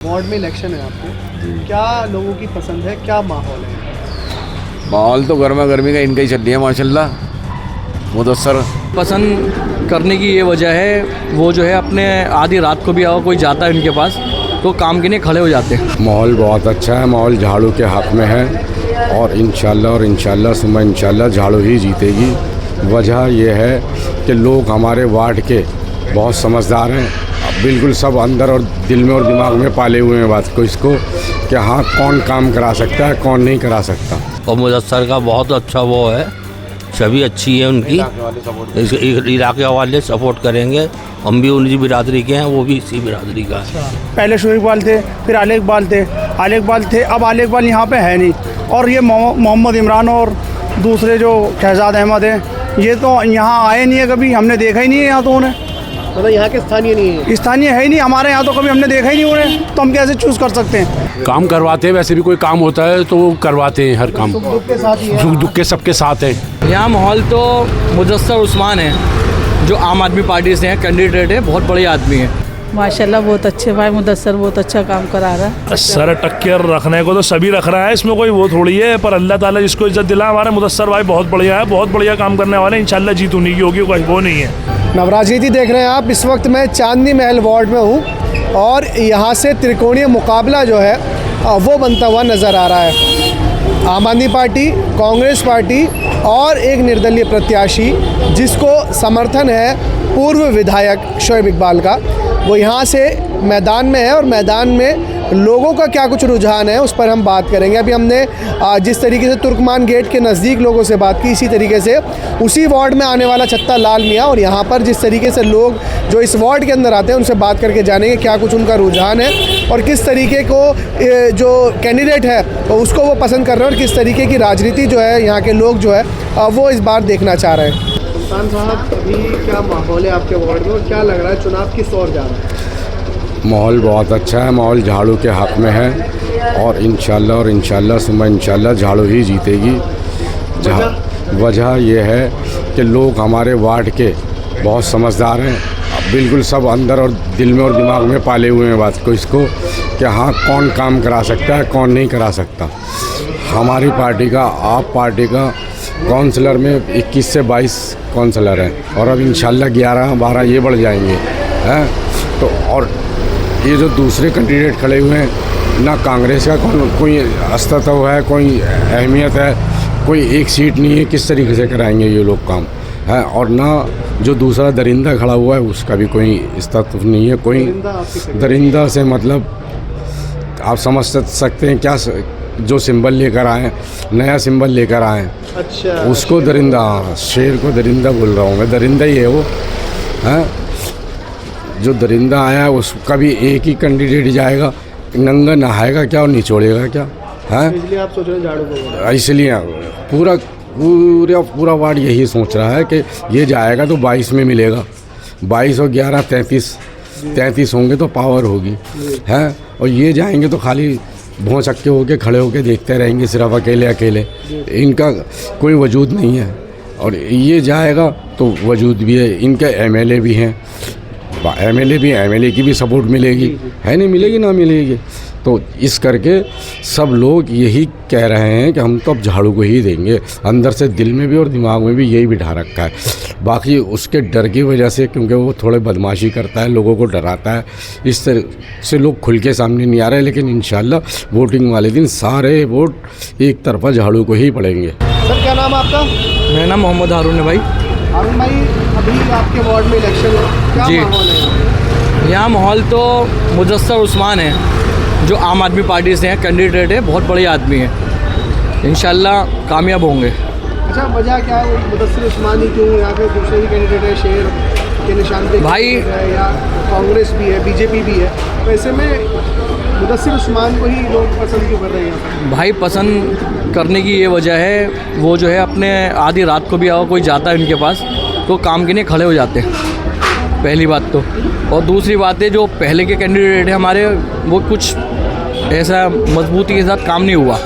Ward में election है आपके, क्या लोगों की पसंद है, क्या माहौल है? माहौल तो गर्मा गर्मी का इनका ही चल रही है माशाल्लाह। मुदस्सर पसंद करने की ये वजह है, वो जो है अपने आधी रात को भी अगर कोई जाता है उनके पास तो काम के लिए खड़े हो जाते हैं। माहौल बहुत अच्छा है, माहौल झाड़ू के हक़ में है और इंशाल्लाह सुबह इंशाल्लाह झाड़ू ही जीतेगी। वजह यह है कि लोग हमारे वार्ड के बहुत समझदार हैं, बिल्कुल सब अंदर और दिल में और दिमाग में पाले हुए हैं बात को इसको कि हाँ कौन काम करा सकता है कौन नहीं करा सकता। और मुदस्सर का बहुत अच्छा वो है, छवि अच्छी है उनकी, इलाके वाले सपोर्ट करेंगे। हम भी उनकी बिरादरी के हैं, वो भी इसी बिरादरी का है। पहले शोएब इकबाल थे, फिर आले इकबाल थे, अब आले इकबाल यहाँ पे है नहीं। और ये मोहम्मद इमरान और दूसरे जो शहजाद अहमद हैं, ये तो यहाँ आए नहीं है कभी, हमने देखा ही नहीं है यहाँ तो उन्हें। मतलब यहाँ के स्थानीय नहीं है? स्थानीय है ही नहीं हमारे यहाँ तो, कभी हमने देखा ही नहीं उन्हें, तो हम कैसे चूज़ कर सकते हैं? काम करवाते हैं, वैसे भी कोई काम होता है तो वो करवाते हैं, हर काम दुख के साथ ही है। सुख दुख के सबके साथ है। यहाँ माहौल तो मुदस्सर उस्मान है जो आम आदमी पार्टी से हैं, कैंडिडेट है, बहुत बड़े आदमी हैं। माशाल्लाह बहुत अच्छे भाई, मुदस्सर बहुत अच्छा काम करा रहा है। सर टक्कर रखने को तो सभी रख रहा है, इसमें कोई वो थोड़ी है, पर अल्लाह ताला जिसको इज्जत दिला। हमारे मुदस्सर भाई बहुत बढ़िया है, बहुत बढ़िया काम करने वाले हैं। इंशाल्लाह जीत उन्हीं की होगी, कोई वो नहीं है। नवराजीती देख रहे हैं आप, इस वक्त मैं चांदनी महल वार्ड में हूँ और यहाँ से त्रिकोणीय मुकाबला जो है वो बनता हुआ नज़र आ रहा है। आम आदमी पार्टी, कांग्रेस पार्टी और एक निर्दलीय प्रत्याशी जिसको समर्थन है पूर्व विधायक शोएब इकबाल का, वो यहाँ से मैदान में है और मैदान में लोगों का क्या कुछ रुझान है उस पर हम बात करेंगे। अभी हमने जिस तरीके से तुर्कमान गेट के नज़दीक लोगों से बात की, इसी तरीके से उसी वार्ड में आने वाला छत्ता लाल मियाँ और यहाँ पर जिस तरीके से लोग जो इस वार्ड के अंदर आते हैं उनसे बात करके जानेंगे क्या कुछ उनका रुझान है और किस तरीके को जो कैंडिडेट है उसको वो पसंद कर रहे हैं और किस तरीके की राजनीति जो है यहाँ के लोग जो है वो इस बार देखना चाह रहे हैं। सुल्तान साहब, अभी क्या माहौल है आपके वार्ड में और क्या लग रहा है चुनाव किस ओर जा रहा है? माहौल बहुत अच्छा है, माहौल झाड़ू के हक़ में है और इंशाल्लाह सुबह इंशाल्लाह झाड़ू ही जीतेगी। वजह यह है कि लोग हमारे वार्ड के बहुत समझदार हैं, बिल्कुल सब अंदर और दिल में और दिमाग में पाले हुए हैं बात को इसको कि हाँ कौन काम करा सकता है कौन नहीं करा सकता। हमारी पार्टी का, आप पार्टी का काउंसलर में 21 से 22 काउंसलर हैं और अब इंशाल्लाह 11-12 ये बढ़ जाएंगे हैं। तो और ये जो दूसरे कैंडिडेट खड़े हुए हैं, ना कांग्रेस का कोई अस्तित्व है, कोई अहमियत है, कोई एक सीट नहीं है, किस तरीके से कराएंगे ये लोग काम है। और ना जो दूसरा दरिंदा खड़ा हुआ है उसका भी कोई अस्तित्व नहीं है। कोई दरिंदा से मतलब आप समझ सकते हैं क्या, जो सिंबल लेकर आए, नया सिंबल लेकर आए, अच्छा, उसको दरिंदा, शेर को दरिंदा बोल रहा हूँ मैं, दरिंदा ही है वो है। जो दरिंदा आया है उसका भी एक ही कैंडिडेट जाएगा, नंगा नहाएगा क्या और निचोड़ेगा क्या है। इसलिए आप सोच रहे हैं झाड़ू को? इसलिए पूरा वार्ड यही सोच रहा है कि ये जाएगा तो 22 में मिलेगा, 22 और 11 33 होंगे तो पावर होगी है। और ये जाएंगे तो खाली भौं चक्के होके खड़े होके देखते रहेंगे सिर्फ अकेले, इनका कोई वजूद नहीं है। और ये जाएगा तो वजूद भी है, इनके एमएलए भी हैं, एमएलए की भी सपोर्ट मिलेगी है, नहीं मिलेगी ना मिलेगी। तो इस करके सब लोग यही कह रहे हैं कि हम तो अब झाड़ू को ही देंगे, अंदर से दिल में भी और दिमाग में भी यही बिठा रखा है। बाकी उसके डर की वजह से, क्योंकि वो थोड़े बदमाशी करता है, लोगों को डराता है, इस तरह से लोग खुल के सामने नहीं आ रहे। लेकिन इंशाल्लाह वोटिंग वाले दिन सारे वोट एक तरफा झाड़ू को ही पड़ेंगे। सर क्या नाम आपका? मेरा नाम मोहम्मद हारून है भाई। हारून भाई, अभी आपके वार्ड में इलेक्शन है, क्या माहौल है? यहाँ माहौल तो मुदस्सर उस्मान है जो आम आदमी पार्टी से हैं, कैंडिडेट है, बहुत बड़े आदमी हैं, इंशाल्लाह कामयाब होंगे। अच्छा, वजह क्या है मुदस्सिर उस्मानी क्यों? यहाँ पे दूसरे भी कैंडिडेट है, शेर के निशान पे भाई है, या कांग्रेस भी है, बीजेपी भी है, तो ऐसे में मुदस्सिर उस्मान को ही लोग पसंद क्यों कर रहे हैं? भाई पसंद करने की ये वजह है, वो जो है अपने आधी रात को भी अगर कोई जाता है उनके पास तो काम के लिए खड़े हो जाते हैं, पहली बात तो। और दूसरी बात है, जो पहले के कैंडिडेट हैं हमारे, वो कुछ ऐसा मजबूती के साथ काम नहीं हुआ।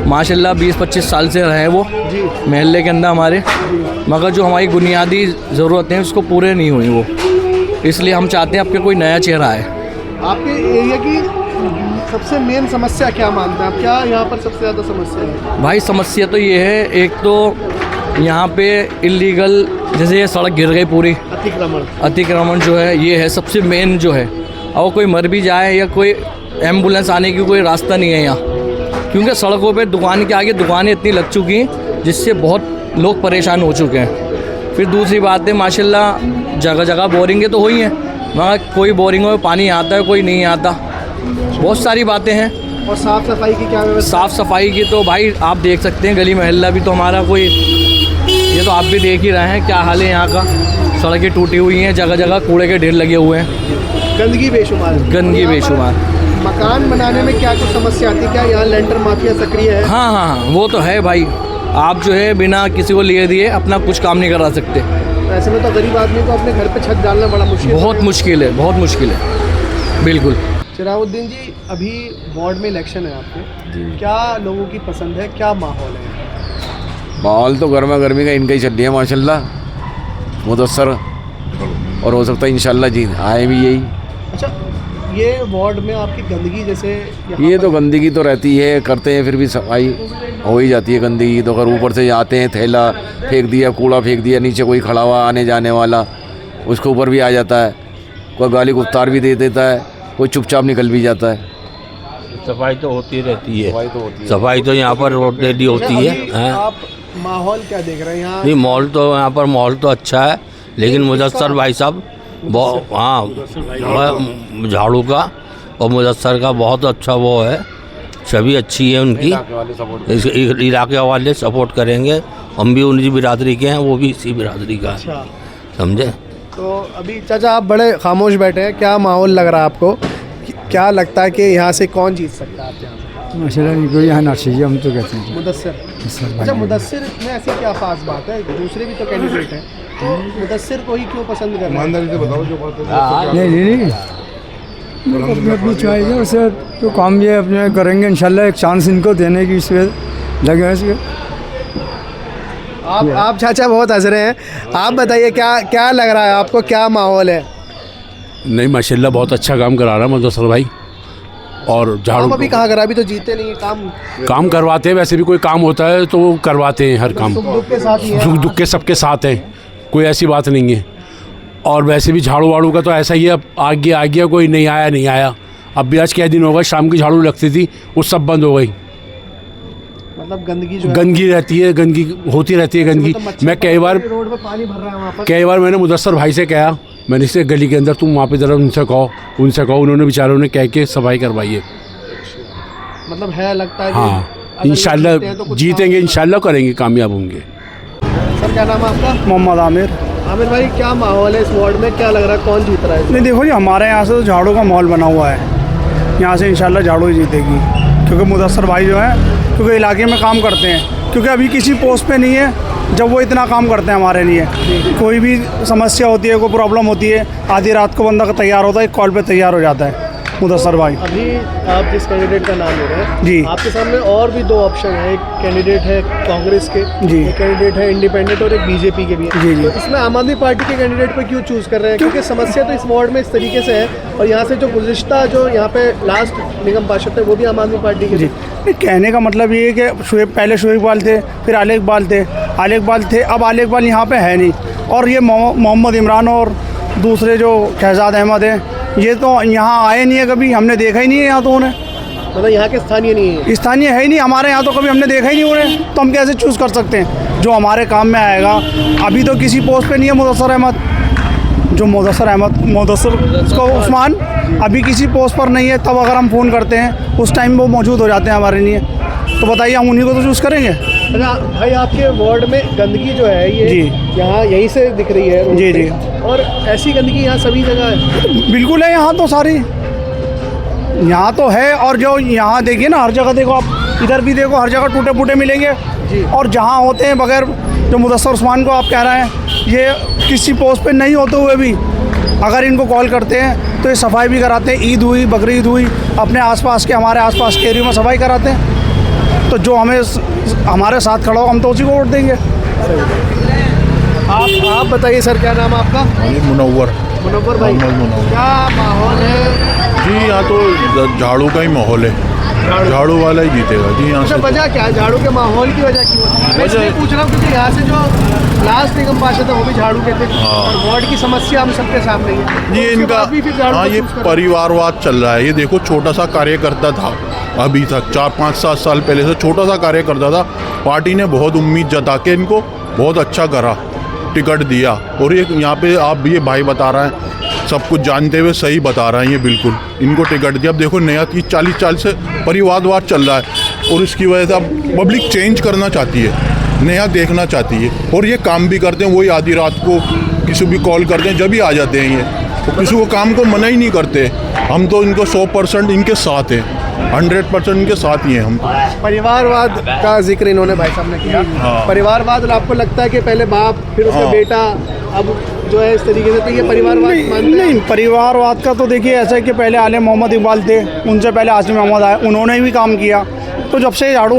माशाल्लाह 20-25 साल से रहे वो महल्ले के अंदर हमारे, मगर जो हमारी बुनियादी ज़रूरतें हैं उसको पूरे नहीं हुई वो, इसलिए हम चाहते हैं आपके कोई नया चेहरा आए। आपके एरिया की सबसे मेन समस्या क्या मानते हैं आप, क्या यहाँ पर सबसे ज़्यादा समस्या है? भाई समस्या तो ये है, एक तो यहाँ पे इलीगल, जैसे ये सड़क गिर गई पूरी, अतिक्रमण जो है ये है सबसे मेन जो है। और कोई मर भी जाए या कोई एम्बुलेंस आने की कोई रास्ता नहीं है यहाँ, क्योंकि सड़कों पे दुकान के आगे दुकानें इतनी लग चुकी हैं जिससे बहुत लोग परेशान हो चुके हैं। फिर दूसरी बात है माशाल्लाह जगह जगह बोरिंगें तो हुई हैं, वहाँ कोई बोरिंगों में पानी आता है कोई नहीं आता, बहुत सारी बातें हैं। और साफ़ सफाई की क्या व्यवस्था? साफ़ सफाई की तो भाई आप देख सकते हैं, गली मोहल्ला भी तो हमारा कोई, ये तो आप भी देख ही रहे हैं क्या हाल है यहाँ का। सड़कें टूटी हुई हैं, जगह जगह कूड़े के ढेर लगे हुए हैं, गंदगी बेशुमार। गंदगी बेशुमार। मकान बनाने में क्या कुछ समस्या आती है? क्या यहाँ लेंटर माफिया सक्रिय है? हाँ, वो तो है भाई। आप जो है बिना किसी को लिए दिए अपना कुछ काम नहीं करा सकते। ऐसे में तो गरीब आदमी को अपने घर पे छत डालना बड़ा मुश्किल, बहुत मुश्किल है, बहुत मुश्किल है, बिल्कुल। चिराउद्दीन जी, अभी वार्ड में इलेक्शन है आपके, क्या लोगों की पसंद है, क्या माहौल है? माहौल तो गर्मा गर्मी का इनका ही चल रही है माशाल्लाह, मुदस्सर, और हो सकता है इंशाल्लाह जीत आए भी यही। अच्छा, ये वार्ड में आपकी गंदगी जैसे ये तो गंदगी तो रहती है, करते हैं फिर भी सफाई हो ही जाती है गंदगी तो। अगर ऊपर से आते हैं थैला फेंक दिया, कूड़ा फेंक दिया, नीचे कोई खड़ा हुआ आने जाने वाला उसके ऊपर भी आ जाता है, कोई गाली गुफ्तार भी दे देता है, कोई चुपचाप निकल भी जाता है। सफाई तो होती रहती है, सफाई तो होती है, सफाई तो यहाँ पर डेली होती है। आप माहौल क्या देख रहे हैं यहाँ? नहीं, माहौल तो यहाँ पर माहौल तो अच्छा है, लेकिन मुदस्सर भाई साहब बहुत, हाँ, झाड़ू का और मुदस्सर का बहुत अच्छा वो है, छवि अच्छी है उनकी, इस इलाके वाले सपोर्ट करेंगे। हम भी उनकी बिरादरी के हैं, वो भी इसी बिरादरी का है, समझे। तो अभी चाचा आप बड़े खामोश बैठे हैं, क्या माहौल लग रहा है आपको? क्या लगता है कि यहाँ से कौन जीत सकता है आप यहाँ से? माशाल्लाह इनको यहाँ ना चाहिए, हम तो कहते हैं मुदस्सिर। अच्छा, मुदस्सिर में ऐसी क्या खास बात है? दूसरे भी तो कैंडिडेट हैं, तो मुदस्सिर को ही क्यों पसंद कर रहे हैं? बताओ जो बात है। नहीं अपनी अपनी चॉइस है, उससे तो काम ये अपने करेंगे इंशाल्लाह, एक चांस इनको देने की इसमें लगे इसके। आप चाचा बहुत हंस रहे हैं, आप बताइए क्या लग रहा है आपको, क्या माहौल है? नहीं माशाल्लाह बहुत अच्छा काम करा रहा है मुदस्सर भाई, और झाड़ू अभी कहाँ करा, अभी तो जीते नहीं है, काम करवाते हैं। वैसे भी कोई काम होता है तो वो करवाते हैं हर काम, दुख के साथ ही है। सुख दुख के सबके साथ हैं, कोई ऐसी बात नहीं है। और वैसे भी झाड़ू वाड़ू का तो ऐसा ही है, अब आ गया कोई नहीं आया। अब भी आज क्या दिन होगा, शाम की झाड़ू लगती थी वो सब बंद हो गई। मतलब गंदगी जो गंदगी रहती है, गंदगी होती रहती है गंदगी। मैं कई बार रोड पे पानी भर रहा है वहाँ पर। कई बार मैंने मुदस्सर भाई से कहा, मैंने इसे गली के अंदर तुम वहाँ पे जरा उनसे कहो, उन्होंने बेचारों ने कह के सफाई करवाई है। मतलब है लगता है हाँ, इंशाल्लाह जीतेंगे, इंशाल्लाह करेंगे, कामयाब होंगे। सर क्या नाम है आपका? मोहम्मद आमिर। आमिर भाई, क्या माहौल है इस वार्ड में, क्या लग रहा है कौन जीत रहा है? नहीं देखो जी, हमारे यहाँ से तो झाड़ू का माहौल बना हुआ है, यहाँ से इंशाल्लाह झाड़ू ही जीतेगी, क्योंकि मुदस्सर भाई जो है, क्योंकि इलाके में काम करते हैं, क्योंकि अभी किसी पोस्ट पे नहीं है, जब वो इतना काम करते हैं हमारे लिए, कोई भी समस्या होती है, कोई प्रॉब्लम होती है, आधी रात को बंदा तैयार होता है, एक कॉल पे तैयार हो जाता है मुदस्सर भाई। अभी आप जिस कैंडिडेट का नाम ले रहे हैं जी, आपके सामने और भी दो ऑप्शन है, एक कैंडिडेट है कांग्रेस के जी, एक कैंडिडेट है इंडिपेंडेंट और एक बीजेपी के भी है। जी जी। तो इसमें आम आदमी पार्टी के कैंडिडेट पर क्यों चूज़ कर रहे हैं? क्योंकि समस्या तो इस वार्ड में इस तरीके से है, और यहाँ से जो गुज़िश्ता जो यहाँ पे लास्ट निगम पार्षद थे वो भी आम आदमी पार्टी के जी। थे। कहने का मतलब ये है कि पहले शोएब इकबाल थे, फिर आले इकबाल थे, अब आले इकबाल यहाँ पे है नहीं, और ये मोहम्मद इमरान और दूसरे जो शहजाद अहमद हैं, ये तो यहाँ आए नहीं है कभी, हमने देखा ही नहीं है यहाँ तो उन्हें, मतलब यहाँ के स्थानीय नहीं है, स्थानीय है ही नहीं हमारे यहाँ तो, कभी हमने देखा ही नहीं उन्हें, तो हम कैसे चूज़ कर सकते हैं जो हमारे काम में आएगा? अभी तो किसी पोस्ट पे नहीं है मुदस्सर अहमद, जो मुदस्सर को उस्मान अभी किसी पोस्ट पर नहीं है, तब अगर हम फ़ोन करते हैं उस टाइम वो मौजूद हो जाते हैं हमारे लिए, तो बताइए हम उन्हीं को तो चूज़ करेंगे। अच्छा भाई, आपके वार्ड में गंदगी जो है ये जी, यहाँ यहीं से दिख रही है जी जी, और ऐसी गंदगी यहाँ सभी जगह है? बिल्कुल है, यहाँ तो सारी यहाँ तो है, और जो यहाँ देखिए ना, हर जगह देखो आप, इधर भी देखो, हर जगह टूटे फूटे मिलेंगे जी, और जहाँ होते हैं बगैर, जो मुदस्सर उस्मान को आप कह रहे हैं, ये किसी पोस्ट पे नहीं होते हुए भी अगर इनको कॉल करते हैं तो ये सफाई भी कराते हैं, ईद हुई, बकरीद हुई, अपने आसपास के, हमारे आसपास के एरिया में सफाई कराते हैं, तो जो हमारे साथ खड़ा हो हम तो उसी को वोट देंगे। आप बताइए सर, क्या नाम है आपका? मुनव्वर भाई, क्या माहौल है जी यहाँ तो झाड़ू का ही माहौल है, झाड़ू वाला ही जीतेगा जी यहाँ से। वजह क्या है, झाड़ू के माहौल की वजह क्यों? मैं इसलिए पूछ रहा हूँ क्योंकि यहाँ से जो लास्ट निगम पार्षद है वो भी झाड़ू के थे और वार्ड की समस्या हम सबके सामने है जी इनका। हाँ ये परिवारवाद चल रहा है। ये देखो छोटा सा कार्यकर्ता था अभी तक 4-5-7 साल पहले से छोटा सा कार्यकर्ता था, पार्टी ने बहुत उम्मीद जता के इनको बहुत अच्छा करा, टिकट दिया। और ये यहाँ पे आप ये भाई बता रहे हैं सब कुछ जानते हुए सही बता रहे हैं, ये बिल्कुल इनको टिकट दिया। अब देखो नया 30-40 साल से परिवारवाद चल रहा है और इसकी वजह से अब पब्लिक चेंज करना चाहती है, नया देखना चाहती है और ये काम भी करते हैं। वही आधी रात को किसी भी कॉल करते हैं जब भी आ जाते हैं ये, तो किसी को काम को मना ही नहीं करते। हम तो इनको 100% इनके साथ हैं, 100% इनके साथ ही हैं हम। परिवारवाद का जिक्र इन्होंने भाई साहब ने किया। परिवारवाद, और आपको लगता है कि पहले बाप फिर उसका बेटा, अब जो है इस तरीके से, तो ये परिवारवाद नहीं, परिवारवाद का तो देखिए ऐसा है कि पहले आले मोहम्मद इकबाल थे, उनसे पहले आसिम मोहम्मद आए, उन्होंने भी काम किया। तो जब से झाड़ू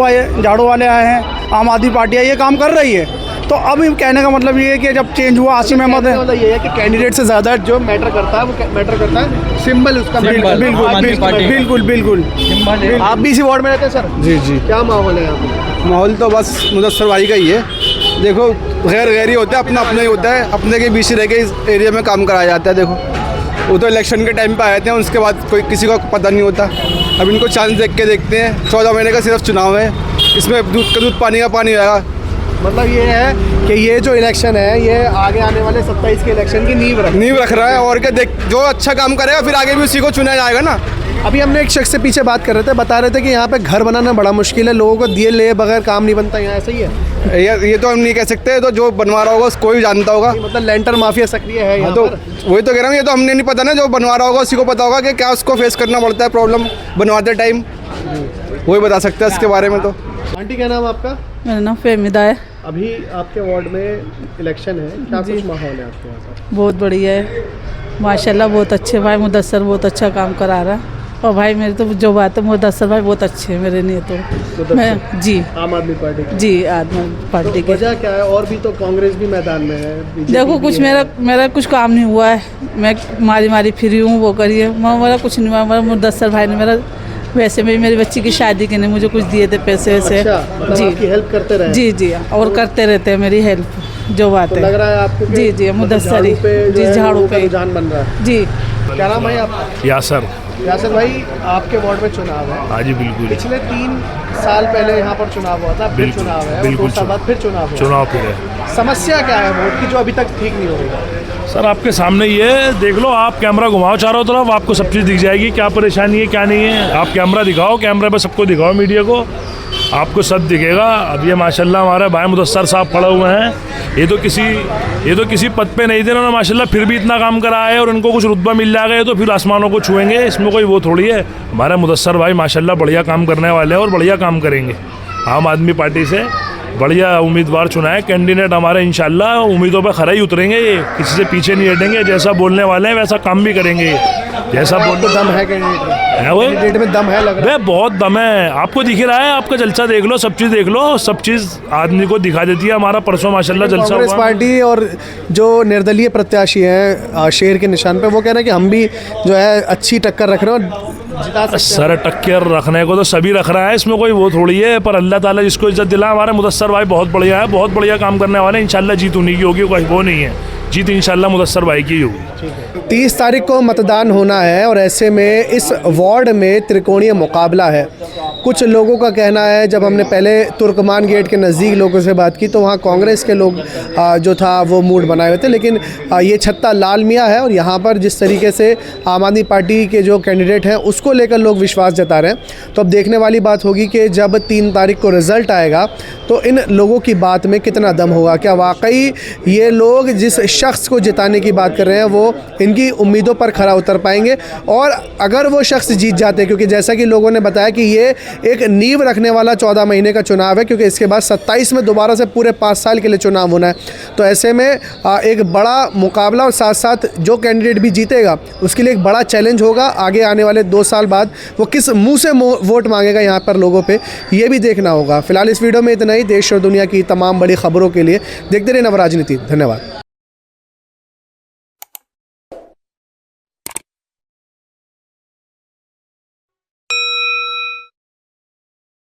वाले आए हैं, आम आदमी पार्टी आई, ये काम कर रही है। तो अब कहने का मतलब ये है कि जब चेंज हुआ आसिम अहमद है, मतलब ये है कि कैंडिडेट से ज़्यादा जो मैटर करता है वो मैटर करता है सिंबल उसका। बिल्कुल। आप भी इसी वार्ड में रहते हैं सर? जी। क्या माहौल है यहाँ पे? माहौल तो बस मुदस्सर भाई का ही है। देखो गैर ही होता है, अपना ही होता है, अपने के बीच रह के इस एरिया में काम कराया जाता है। देखो वो तो इलेक्शन के टाइम पे आए थे, उसके बाद कोई किसी को पता नहीं होता। अब इनको चांस देख के देखते हैं। 14 महीने का सिर्फ चुनाव है, इसमें दूध का दूध पानी का पानी आएगा। मतलब ये है कि ये जो इलेक्शन है ये आगे आने वाले 27 के इलेक्शन की नींव रख रहा है। और क्या, देख जो अच्छा काम करेगा फिर आगे भी उसी को चुना जाएगा ना। अभी हमने एक शख्स से पीछे बात कर रहे थे, बता रहे थे कि यहाँ पे घर बनाना बड़ा मुश्किल है, लोगों को दिए ले बगैर काम नहीं बनता यहाँ, ऐसा ही है? ये तो हम नहीं कह सकते, तो जो बनवा रहा होगा उसको ही जानता होगा। मतलब लेंटर माफिया सक्रिय है यहाँ तो पर? वही तो कह रहा हूँ, ये तो हमने नहीं पता ना, जो बनवा रहा होगा उसी को पता होगा कि क्या उसको फेस करना पड़ता है प्रॉब्लम बनवाते टाइम, वही बता सकता है इसके बारे में। तो आंटी क्या नाम आपका? मेरा नाम फेमिदा है। अभी आपके वार्ड में इलेक्शन है, क्या कुछ माहौल है आपके यहाँ पर? बहुत बढ़िया है माशाल्लाह, बहुत अच्छे भाई मुदस्सर बहुत अच्छा काम करा रहा है। और भाई मेरे तो जो बात है, मुदस्सर भाई बहुत अच्छे हैं मेरे लिए। तो मैं जी आम आदमी पार्टी की वजह क्या है? और भी तो कांग्रेस भी मैदान में है। देखो कुछ मेरा कुछ काम नहीं हुआ है, मैं मारी फिरी हूँ, वो करिए, मेरा कुछ नहीं हुआ। मेरा मुदस्सर भाई ने मेरा वैसे में मेरी बच्ची की शादी के लिए मुझे कुछ दिए थे पैसे वैसे। मतलब जी आपकी हेल्प करते रहे? जी और करते रहते हैं मेरी हेल्प, जो बात तो है। लग रहा है आपको जी मुदस्सर ही जी झाड़ू पे जान बन रहा है। जी। क्या नाम है आपका? यासर भाई, आपके वार्ड में चुनाव है? हाँ जी बिल्कुल। पिछले 3 साल पहले यहाँ पर चुनाव हुआ था, फिर चुनाव है, 2 साल बाद फिर चुनाव फिर है। समस्या क्या है वोट की जो अभी तक ठीक नहीं हो रही? सर आपके सामने ये देख लो, आप कैमरा घुमाओ चारों तरफ, आपको सब चीज़ दिख जाएगी, क्या परेशानी है क्या नहीं है। आप कैमरा दिखाओ, कैमरे पे सबको दिखाओ, मीडिया को, आपको सब दिखेगा। अब ये माशाल्लाह हमारे भाई मुदस्सर साहब पड़े हुए हैं, ये तो किसी पद पे नहीं थे ना माशाल्लाह, फिर भी इतना काम करा है और इनको कुछ रुतबा मिल जाएगा, ये तो फिर आसमानों को छुएंगे, इसमें कोई वो थोड़ी है। हमारे मुदस्सर भाई माशाल्लाह बढ़िया काम करने वाले हैं और बढ़िया काम करेंगे। आम आदमी पार्टी से बढ़िया उम्मीदवार चुना है, कैंडिडेट हमारे इंशाल्लाह उम्मीदों पर खरा ही उतरेंगे, ये किसी से पीछे नहीं हटेंगे। जैसा बोलने वाले हैं वैसा काम भी करेंगे, जैसा बोलते दम है कैंडिडेट में दम है, लग रहा है बहुत दम है। आपको दिख रहा है, आपका जलसा देख लो, सब चीज़ देख लो, सब चीज़ आदमी को दिखा देती है। हमारा परसों माशाल्लाह जलसा हुआ। कांग्रेस पार्टी और जो निर्दलीय प्रत्याशी हैं शेर के निशान पे, वो कह रहे हैं कि हम भी जो है अच्छी टक्कर रख रहे हैं, जिता सकते हैं। सर टक्कर रखने को तो सभी रख रहा है, इसमें कोई वो थोड़ी है, पर अल्लाह ताला जिसको इज्जत दिला। हमारे मुदस्सर भाई बहुत बढ़िया है, बहुत बढ़िया काम करने वाले हैं, इंशाल्लाह जीत उन्हीं की होगी, कोई वो नहीं है, जीत इंशाल्लाह मुदस्सर भाई की होगी। 30 तारीख को मतदान होना है और ऐसे में इस वार्ड में त्रिकोणीय मुकाबला है। कुछ लोगों का कहना है, जब हमने पहले तुर्कमान गेट के नज़दीक लोगों से बात की तो वहाँ कांग्रेस के लोग जो था वो मूड बनाए हुए थे, लेकिन ये छत्ता लाल मियाँ है और यहाँ पर जिस तरीके से आम आदमी पार्टी के जो कैंडिडेट हैं उसको लेकर लोग विश्वास जता रहे हैं। तो अब देखने वाली बात होगी कि जब 3 तारीख को रिज़ल्ट आएगा तो इन लोगों की बात में कितना दम होगा। क्या वाकई ये लोग जिस शख्स को जिताने की बात कर रहे हैं वो इनकी उम्मीदों पर खरा उतर पाएंगे, और अगर वो शख्स जीत जाते हैं, क्योंकि जैसा कि लोगों ने बताया कि ये एक नींव रखने वाला 14 महीने का चुनाव है, क्योंकि इसके बाद 27 में दोबारा से पूरे 5 साल के लिए चुनाव होना है। तो ऐसे में एक बड़ा मुकाबला और साथ साथ जो कैंडिडेट भी जीतेगा उसके लिए एक बड़ा चैलेंज होगा। आगे आने वाले 2 साल बाद वो किस मुंह से वोट मांगेगा यहाँ पर लोगों पे, ये भी देखना होगा। फिलहाल इस वीडियो में इतना ही। देश और दुनिया की तमाम बड़ी खबरों के लिए देखते रहे नव राजनीति। धन्यवाद।